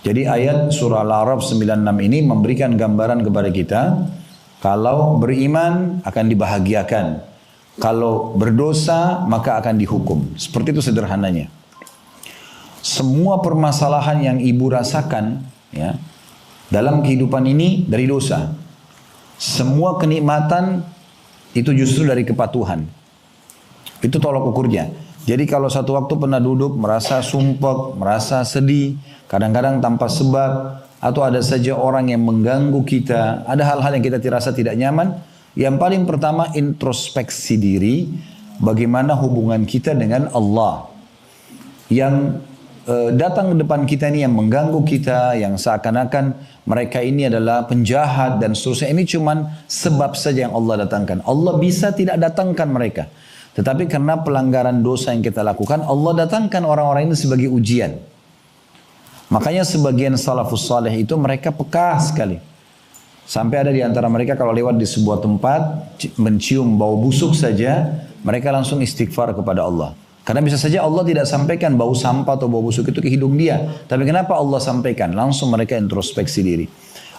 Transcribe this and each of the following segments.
Jadi ayat surah Al-A'raf 96 ini memberikan gambaran kepada kita, kalau beriman akan dibahagiakan, kalau berdosa maka akan dihukum. Seperti itu sederhananya. Semua permasalahan yang ibu rasakan ya, dalam kehidupan ini dari dosa. Semua kenikmatan itu justru dari kepatuhan. Itu tolak ukurnya. Jadi kalau satu waktu pernah duduk merasa sumpek, merasa sedih, kadang-kadang tanpa sebab, atau ada saja orang yang mengganggu kita, ada hal-hal yang kita dirasa tidak nyaman, yang paling pertama introspeksi diri, bagaimana hubungan kita dengan Allah. Yang datang ke depan kita ini yang mengganggu kita, yang seakan-akan mereka ini adalah penjahat dan seterusnya, ini cuman sebab saja yang Allah datangkan. Allah bisa tidak datangkan mereka. Tetapi karena pelanggaran dosa yang kita lakukan, Allah datangkan orang-orang ini sebagai ujian. Makanya sebagian salafus saleh itu mereka peka sekali. Sampai ada di antara mereka kalau lewat di sebuah tempat, mencium bau busuk saja, mereka langsung istighfar kepada Allah. Karena bisa saja Allah tidak sampaikan bau sampah atau bau busuk itu ke hidung dia. Tapi kenapa Allah sampaikan? Langsung mereka introspeksi diri.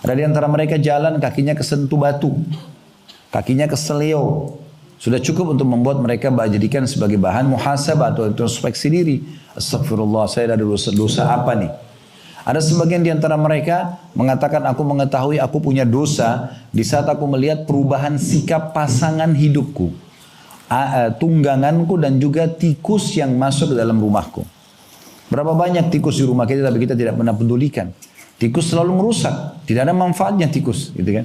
Ada di antara mereka jalan kakinya kesentuh batu. Kakinya keseleo. Sudah cukup untuk membuat mereka jadikan sebagai bahan muhasabah atau introspeksi diri. Astagfirullah, saya ada dosa apa nih? Ada sebagian di antara mereka mengatakan, aku mengetahui aku punya dosa di saat aku melihat perubahan sikap pasangan hidupku, tungganganku dan juga tikus yang masuk ke dalam rumahku. Berapa banyak tikus di rumah kita tapi kita tidak pernah pedulikan. Tikus selalu merusak, tidak ada manfaatnya tikus, gitu kan?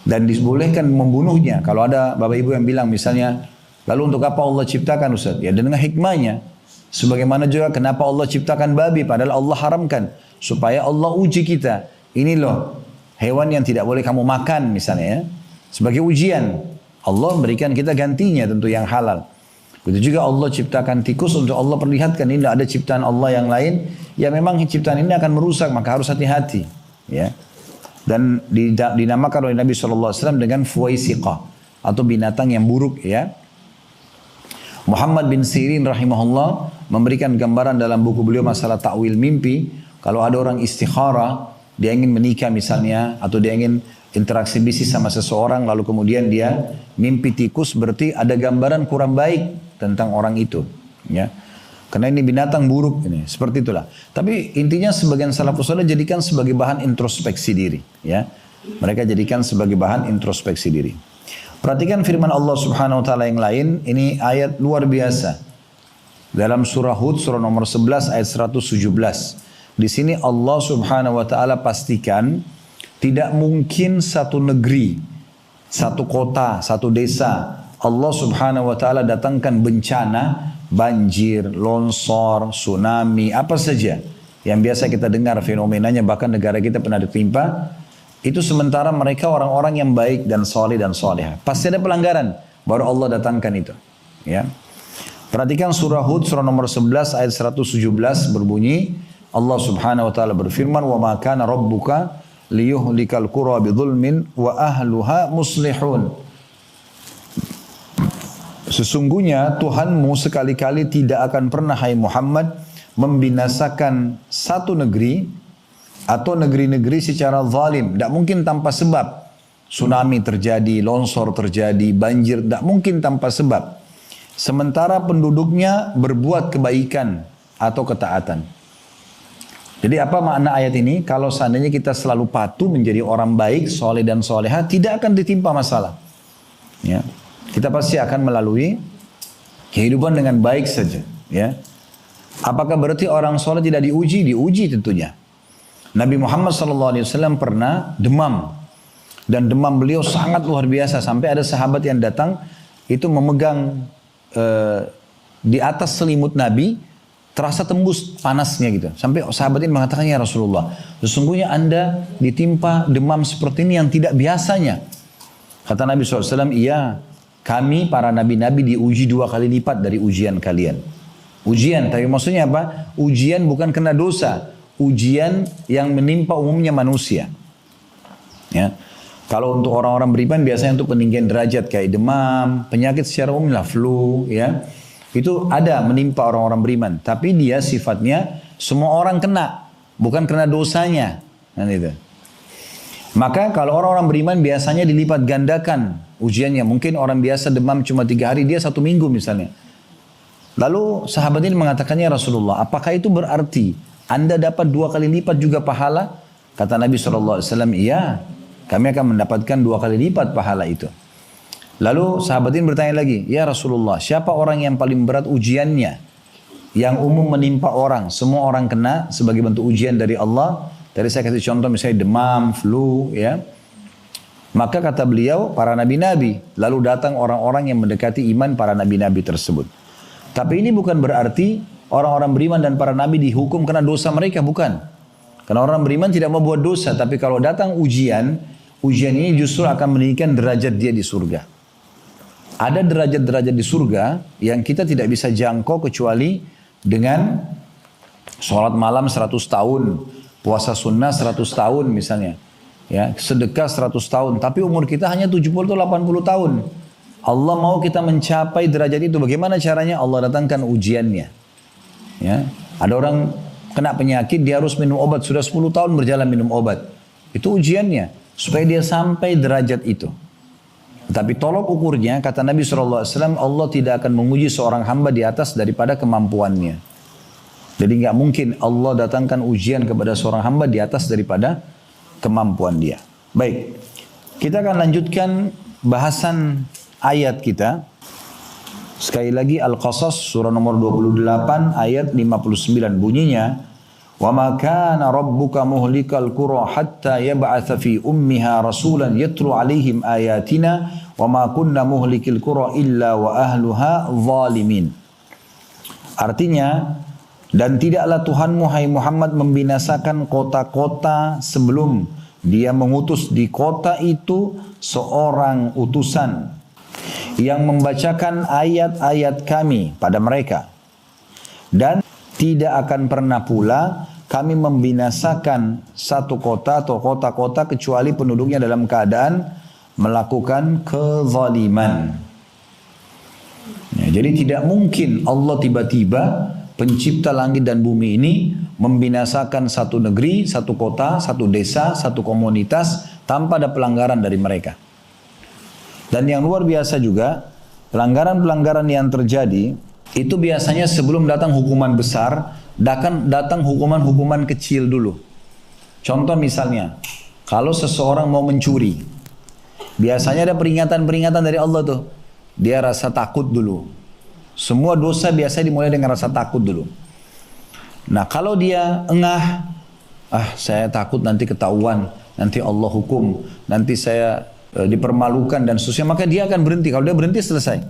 Dan dibolehkan membunuhnya. Kalau ada bapak ibu yang bilang misalnya, lalu untuk apa Allah ciptakan Ustaz? Ya dengan hikmahnya. Sebagaimana juga kenapa Allah ciptakan babi padahal Allah haramkan. Supaya Allah uji kita. Ini loh hewan yang tidak boleh kamu makan misalnya ya. Sebagai ujian. Allah berikan kita gantinya tentu yang halal. Begitu juga Allah ciptakan tikus untuk Allah perlihatkan ini ada ciptaan Allah yang lain. Ya memang ciptaan ini akan merusak maka harus hati-hati. Ya. Dan dinamakan oleh Nabi SAW dengan fuwaisiqah atau binatang yang buruk ya. Muhammad bin Sirin rahimahullah memberikan gambaran dalam buku beliau masalah ta'wil mimpi. Kalau ada orang istikharah, dia ingin menikah misalnya, atau dia ingin interaksi bisnis sama seseorang, lalu kemudian dia mimpi tikus, berarti ada gambaran kurang baik tentang orang itu ya. Karena ini binatang buruk ini, seperti itulah. Tapi intinya sebagian salafus saleh jadikan sebagai bahan introspeksi diri, ya. Mereka jadikan sebagai bahan introspeksi diri. Perhatikan firman Allah Subhanahu wa taala yang lain, ini ayat luar biasa. Dalam surah Hud surah nomor 11 ayat 117. Di sini Allah Subhanahu wa taala pastikan tidak mungkin satu negeri, satu kota, satu desa Allah Subhanahu wa taala datangkan bencana, banjir, longsor, tsunami, apa saja yang biasa kita dengar fenomenanya, bahkan negara kita pernah ditimpa, itu sementara mereka orang-orang yang baik dan soleh dan soleha. Pasti ada pelanggaran, baru Allah datangkan itu. Ya. Perhatikan surah Hud surah nomor 11 ayat 117 berbunyi, Allah Subhanahu wa taala berfirman, "Wa ma kana rabbuka liyuhlikal qura bidzulmin wa ahluha muslihun." Sesungguhnya Tuhanmu sekali-kali tidak akan pernah, hai Muhammad, membinasakan satu negeri atau negeri-negeri secara zalim. Tidak mungkin tanpa sebab. Tsunami terjadi, longsor terjadi, banjir. Tidak mungkin tanpa sebab. Sementara penduduknya berbuat kebaikan atau ketaatan. Jadi apa makna ayat ini? Kalau seandainya kita selalu patuh menjadi orang baik, soleh dan soleha, tidak akan ditimpa masalah. Ya. Kita pasti akan melalui kehidupan dengan baik saja. Ya. Apakah berarti orang soleh tidak diuji? Diuji tentunya. Nabi Muhammad SAW pernah demam. Dan demam beliau sangat luar biasa. Sampai ada sahabat yang datang, itu memegang di atas selimut Nabi, terasa tembus panasnya gitu. Sampai sahabat ini mengatakan, ya Rasulullah, sesungguhnya anda ditimpa demam seperti ini yang tidak biasanya. Kata Nabi SAW, iya, kami para nabi-nabi diuji 2 kali lipat dari ujian kalian. Ujian, tapi maksudnya apa? Ujian bukan kena dosa. Ujian yang menimpa umumnya manusia. Ya. Kalau untuk orang-orang beriman biasanya untuk peninggian derajat kayak demam, penyakit secara umum lah, flu, ya. Itu ada menimpa orang-orang beriman. Tapi dia sifatnya semua orang kena. bukan karena dosanya. Nah, itu. Maka kalau orang-orang beriman biasanya dilipat gandakan ujiannya. Mungkin orang biasa demam cuma 3 hari, dia 1 minggu misalnya. Lalu sahabat ini mengatakannya, Rasulullah, apakah itu berarti Anda dapat 2 kali lipat juga pahala? Kata Nabi SAW, iya, kami akan mendapatkan 2 kali lipat pahala itu. Lalu sahabat ini bertanya lagi, ya Rasulullah, siapa orang yang paling berat ujiannya? Yang umum menimpa orang, semua orang kena sebagai bentuk ujian dari Allah. Tadi saya kasih contoh misalnya demam, flu, ya. Maka kata beliau, para nabi-nabi. Lalu datang orang-orang yang mendekati iman para nabi-nabi tersebut. Tapi ini bukan berarti orang-orang beriman dan para nabi dihukum karena dosa mereka, bukan. Karena orang beriman tidak mau buat dosa. Tapi kalau datang ujian ini justru akan meninggikan derajat dia di surga. Ada derajat-derajat di surga yang kita tidak bisa jangkau kecuali dengan sholat malam 100 tahun. Puasa sunnah 100 tahun misalnya. Ya, sedekah 100 tahun. Tapi umur kita hanya 70 atau 80 tahun. Allah mau kita mencapai derajat itu. Bagaimana caranya? Allah datangkan ujiannya. Ya, ada orang kena penyakit, dia harus minum obat. Sudah 10 tahun berjalan minum obat. Itu ujiannya. Supaya dia sampai derajat itu. Tapi tolok ukurnya, kata Nabi SAW, Allah tidak akan menguji seorang hamba di atas daripada kemampuannya. Jadi nggak mungkin Allah datangkan ujian kepada seorang hamba di atas daripada kemampuan dia. Baik, kita akan lanjutkan bahasan ayat kita. Sekali lagi Al-Qasas surah nomor 28 ayat 59 bunyinya, "Wa ma kana rabbuka muhlikal qura hatta yab'atsa fi ummiha rasulan yatlu 'alaihim ayatina wa ma kunna muhlikil qura illa wa ahluha zalimin." Artinya, dan tidaklah Tuhanmu hai Muhammad membinasakan kota-kota sebelum dia mengutus di kota itu seorang utusan yang membacakan ayat-ayat kami pada mereka. Dan tidak akan pernah pula kami membinasakan satu kota atau kota-kota kecuali penduduknya dalam keadaan melakukan kezaliman. Ya, jadi tidak mungkin Allah tiba-tiba pencipta langit dan bumi ini membinasakan satu negeri, satu kota, satu desa, satu komunitas tanpa ada pelanggaran dari mereka. Dan yang luar biasa juga, pelanggaran-pelanggaran yang terjadi itu biasanya sebelum datang hukuman besar, datang hukuman-hukuman kecil dulu. Contoh misalnya, kalau seseorang mau mencuri, biasanya ada peringatan-peringatan dari Allah tuh. Dia rasa takut dulu. Semua dosa biasa dimulai dengan rasa takut dulu. Nah, kalau dia engah, saya takut nanti ketahuan, nanti Allah hukum, nanti saya dipermalukan dan seterusnya, maka dia akan berhenti. Kalau dia berhenti, selesai.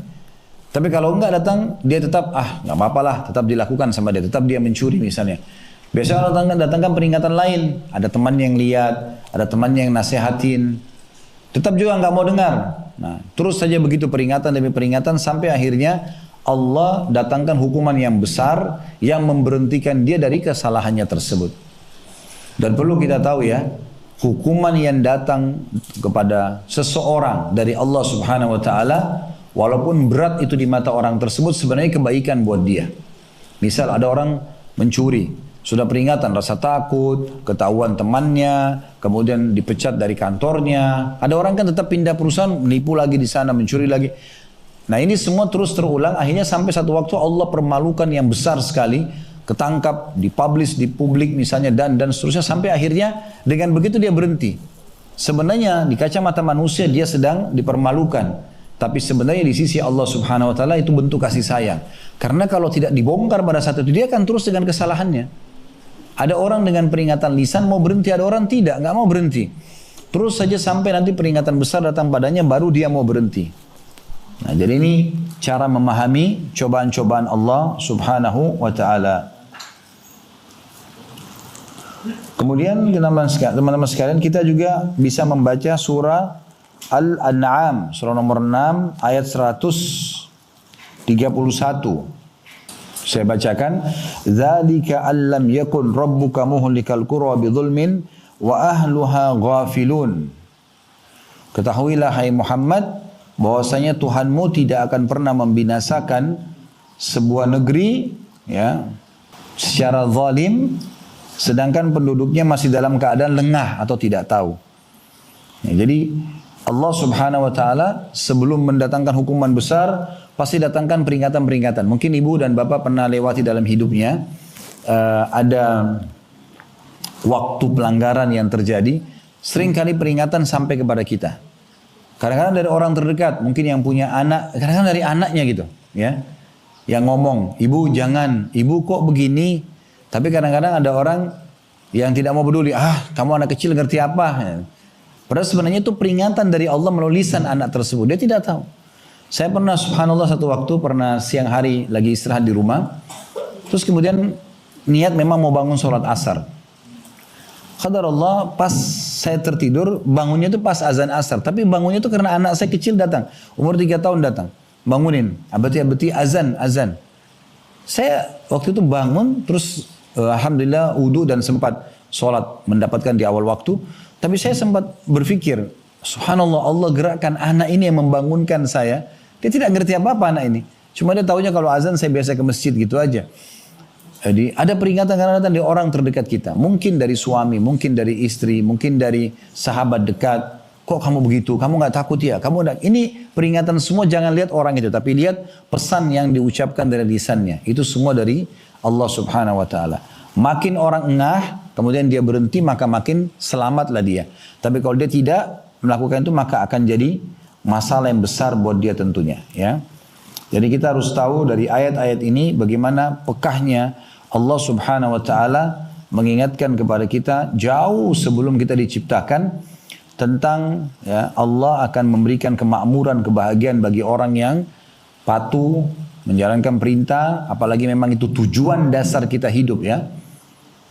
Tapi kalau enggak datang, dia tetap, nggak apa-apalah, tetap dilakukan sama dia, tetap dia mencuri misalnya. Biasanya datangkan peringatan lain, ada teman yang lihat, ada teman yang nasihatin, tetap juga nggak mau dengar. Nah, terus saja begitu peringatan demi peringatan sampai akhirnya Allah datangkan hukuman yang besar yang memberhentikan dia dari kesalahannya tersebut. Dan perlu kita tahu ya, hukuman yang datang kepada seseorang dari Allah Subhanahu wa taala, walaupun berat itu di mata orang tersebut, sebenarnya kebaikan buat dia. Misal ada orang mencuri, sudah peringatan, rasa takut, ketahuan temannya, kemudian dipecat dari kantornya. Ada orang kan tetap pindah perusahaan, menipu lagi di sana, mencuri lagi. Nah, ini semua terus terulang, akhirnya sampai satu waktu Allah permalukan yang besar sekali, ketangkap, dipublish di publik misalnya, dan seterusnya, sampai akhirnya dengan begitu dia berhenti. Sebenarnya di kacamata manusia dia sedang dipermalukan, tapi sebenarnya di sisi Allah Subhanahu wa taala itu bentuk kasih sayang. Karena kalau tidak dibongkar pada saat itu, dia akan terus dengan kesalahannya. Ada orang dengan peringatan lisan mau berhenti, ada orang tidak, nggak mau berhenti. Terus saja sampai nanti peringatan besar datang padanya, baru dia mau berhenti. Nah, jadi ini cara memahami cobaan-cobaan Allah Subhanahu wa taala. Kemudian teman-teman sekalian, kita juga bisa membaca surah Al-An'am, surah nomor 6 ayat 131. Saya bacakan, "Dzalika allam yakun rabbuka muhlikal qura bidzulmin wa ahluha ghafilun." Ketahuilah hai Muhammad, bahwasanya Tuhanmu tidak akan pernah membinasakan sebuah negeri ya secara zalim sedangkan penduduknya masih dalam keadaan lengah atau tidak tahu. Ya, jadi Allah Subhanahu wa taala sebelum mendatangkan hukuman besar pasti datangkan peringatan-peringatan. Mungkin ibu dan bapak pernah lewati dalam hidupnya ada waktu pelanggaran yang terjadi, seringkali peringatan sampai kepada kita. Kadang-kadang dari orang terdekat, mungkin yang punya anak, kadang-kadang dari anaknya gitu, ya. Yang ngomong, ibu jangan, ibu kok begini. Tapi kadang-kadang ada orang yang tidak mau peduli, kamu anak kecil ngerti apa? Padahal sebenarnya itu peringatan dari Allah melalui lisan anak tersebut, dia tidak tahu. Saya pernah, subhanallah, satu waktu pernah siang hari lagi istirahat di rumah, terus kemudian niat memang mau bangun sholat asar. Qadar Allah, pas saya tertidur, bangunnya itu pas azan asar. Tapi bangunnya itu karena anak saya kecil datang, umur 3 tahun datang, bangunin, abati azan. Saya waktu itu bangun, terus alhamdulillah wudu dan sempat sholat mendapatkan di awal waktu. Tapi saya sempat berpikir, subhanallah, Allah gerakkan anak ini yang membangunkan saya. Dia tidak ngerti apa-apa anak ini. Cuma dia tahunya kalau azan saya biasa ke masjid gitu aja. Jadi ada peringatan karena datang dari orang terdekat kita. Mungkin dari suami, mungkin dari istri, mungkin dari sahabat dekat. Kok kamu begitu? Kamu nggak takut ya? Ini peringatan semua, jangan lihat orang itu. Tapi lihat pesan yang diucapkan dari lisannya. Itu semua dari Allah Subhanahu wa ta'ala. Makin orang engah, kemudian dia berhenti, maka makin selamatlah dia. Tapi kalau dia tidak melakukan itu, maka akan jadi masalah yang besar buat dia tentunya. Ya. Jadi kita harus tahu dari ayat-ayat ini bagaimana pekahnya Allah Subhanahu wa ta'ala mengingatkan kepada kita jauh sebelum kita diciptakan tentang Allah akan memberikan kemakmuran, kebahagiaan bagi orang yang patuh, menjalankan perintah, apalagi memang itu tujuan dasar kita hidup ya.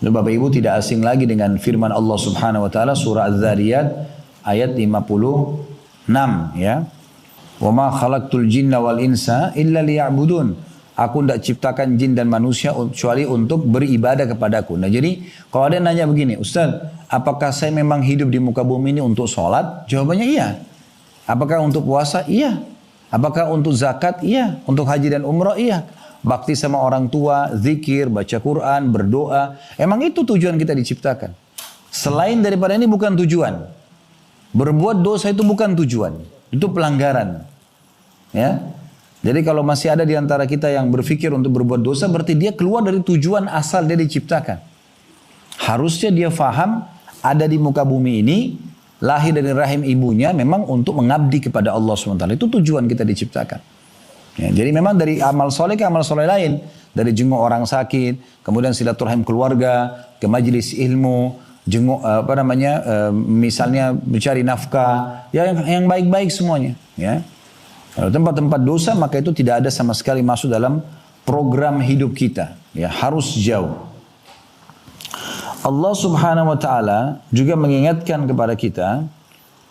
Lalu Bapak Ibu tidak asing lagi dengan firman Allah Subhanahu wa taala surah Az-Zariyat ayat 56 ya. Wa ma khalaqtul jinna wal insa illa liya'budun. Aku tidak ciptakan jin dan manusia kecuali untuk beribadah kepadaku. Nah jadi kalau ada yang nanya begini, Ustaz, apakah saya memang hidup di muka bumi ini untuk sholat? Jawabannya iya. Apakah untuk puasa? Iya. Apakah untuk zakat? Iya. Untuk haji dan umrah? Iya. Bakti sama orang tua, zikir, baca Quran, berdoa. Emang itu tujuan kita diciptakan. Selain daripada ini bukan tujuan. Berbuat dosa itu bukan tujuan. Itu pelanggaran. Ya. Jadi kalau masih ada di antara kita yang berpikir untuk berbuat dosa, berarti dia keluar dari tujuan asal dia diciptakan. Harusnya dia faham ada di muka bumi ini, lahir dari rahim ibunya memang untuk mengabdi kepada Allah SWT. Itu tujuan kita diciptakan. Ya, jadi memang dari amal soleh ke amal soleh lain. Dari jenguk orang sakit, kemudian silaturahim keluarga, ke majelis ilmu, jenguk misalnya mencari nafkah, ya yang baik-baik semuanya. Ya. Kalau tempat-tempat dosa maka itu tidak ada sama sekali masuk dalam program hidup kita. Ya, harus jauh. Allah Subhanahu wa taala juga mengingatkan kepada kita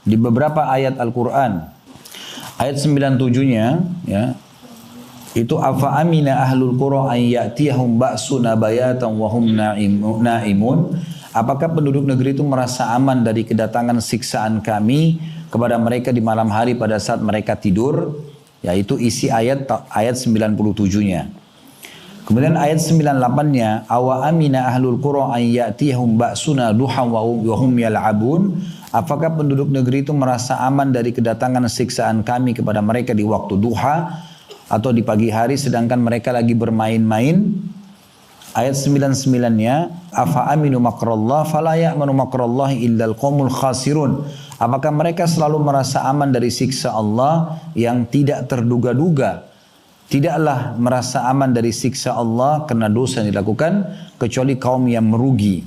di beberapa ayat Al-Qur'an. Ayat 97-nya ya. Itu afa amina ahlul qura an ya'tiyahum ba'suna bayatan wa hum naimun. Apakah penduduk negeri itu merasa aman dari kedatangan siksaan kami kepada mereka di malam hari pada saat mereka tidur, yaitu isi ayat 97-nya. Kemudian ayat 98-nya, awa amina ahlul qura an ya'tiyahum ba'suna duhan wa hum yal'abun. Apakah penduduk negeri itu merasa aman dari kedatangan siksaan kami kepada mereka di waktu duha atau di pagi hari sedangkan mereka lagi bermain-main? Ayat 99-nya, afa aminu makrallah fala ya'manu makrallahi illal qaumul khasirun. Apakah mereka selalu merasa aman dari siksa Allah yang tidak terduga-duga? Tidaklah merasa aman dari siksa Allah karena dosa yang dilakukan kecuali kaum yang merugi.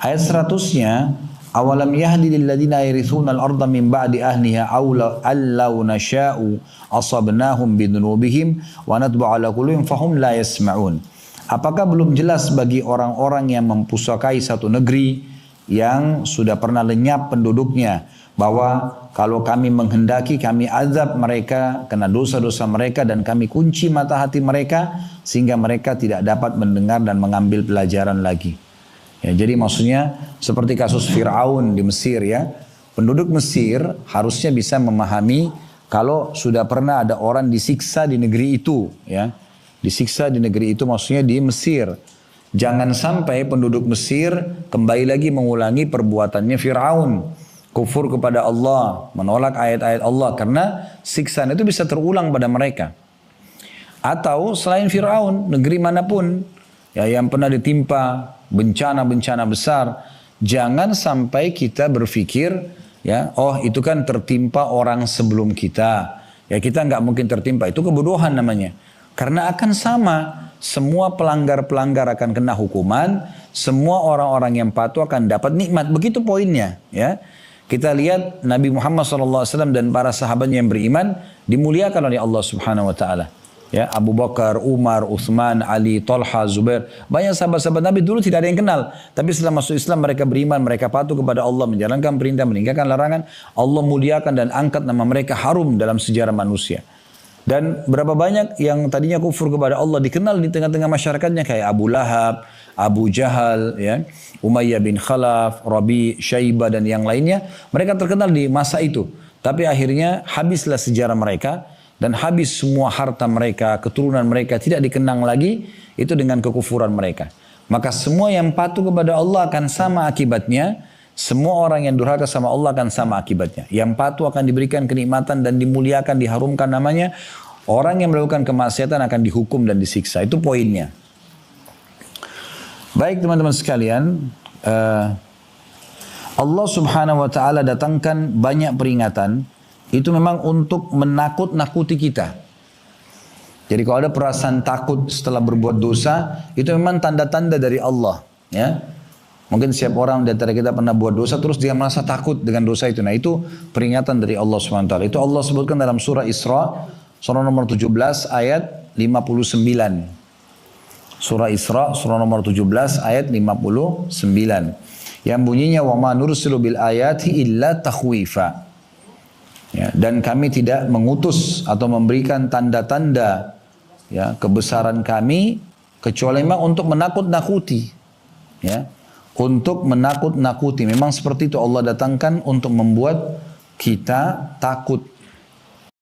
Ayat 100-nya, awalam yahdi lil ladina yarithuna al-ardha min ba'di ahliha allau nasha'u asabnahum bidunubihim wa natbu'u ala qulubihim fahum la yasma'un. Apakah belum jelas bagi orang-orang yang mempusakai satu negeri yang sudah pernah lenyap penduduknya, bahwa kalau kami menghendaki kami azab mereka karena dosa-dosa mereka dan kami kunci mata hati mereka sehingga mereka tidak dapat mendengar dan mengambil pelajaran lagi. Ya, jadi maksudnya seperti kasus Fir'aun di Mesir ya. Penduduk Mesir harusnya bisa memahami kalau sudah pernah ada orang disiksa di negeri itu ya. Disiksa di negeri itu maksudnya di Mesir. Jangan sampai penduduk Mesir kembali lagi mengulangi perbuatannya Fir'aun. Kufur kepada Allah, menolak ayat-ayat Allah. Karena siksaan itu bisa terulang pada mereka. Atau selain Fir'aun, negeri manapun ya, yang pernah ditimpa bencana-bencana besar. Jangan sampai kita berpikir, ya, oh itu kan tertimpa orang sebelum kita. Ya kita nggak mungkin tertimpa, itu kebodohan namanya. Karena akan sama. Semua pelanggar-pelanggar akan kena hukuman, semua orang-orang yang patuh akan dapat nikmat. Begitu poinnya, ya. Kita lihat Nabi Muhammad SAW dan para sahabatnya yang beriman dimuliakan oleh Allah Subhanahu Wa Taala. Ya, Abu Bakar, Umar, Uthman, Ali, Talha, Zubair, banyak sahabat-sahabat Nabi dulu tidak ada yang kenal. Tapi setelah masuk Islam mereka beriman, mereka patuh kepada Allah, menjalankan perintah, meninggalkan larangan. Allah muliakan dan angkat nama mereka harum dalam sejarah manusia. Dan berapa banyak yang tadinya kufur kepada Allah dikenal di tengah-tengah masyarakatnya kayak Abu Lahab, Abu Jahal, ya, Umayyah bin Khalaf, Rabi, Syaibah dan yang lainnya. Mereka terkenal di masa itu. Tapi akhirnya habislah sejarah mereka dan habis semua harta mereka, keturunan mereka tidak dikenang lagi itu dengan kekufuran mereka. Maka semua yang patuh kepada Allah akan sama akibatnya. Semua orang yang durhaka sama Allah akan sama akibatnya. Yang patuh akan diberikan kenikmatan dan dimuliakan, diharumkan namanya. Orang yang melakukan kemaksiatan akan dihukum dan disiksa. Itu poinnya. Baik teman-teman sekalian. Allah Subhanahu Wa Taala datangkan banyak peringatan. Itu memang untuk menakut-nakuti kita. Jadi kalau ada perasaan takut setelah berbuat dosa. Itu memang tanda-tanda dari Allah. Ya. Mungkin setiap orang di antara kita pernah buat dosa terus dia merasa takut dengan dosa itu. Nah itu peringatan dari Allah SWT. Itu Allah sebutkan dalam surah Isra, surah nomor 17 ayat 59. Surah Isra, surah nomor 17 ayat 59. Yang bunyinya وَمَا نُرْسِلُ بِالْآيَاتِ إِلَّا تَخْوِيفًا. Ya, dan kami tidak mengutus atau memberikan tanda-tanda ya, kebesaran kami kecuali memang untuk menakut-nakuti. Ya. Untuk menakut-nakuti. Memang seperti itu Allah datangkan untuk membuat kita takut.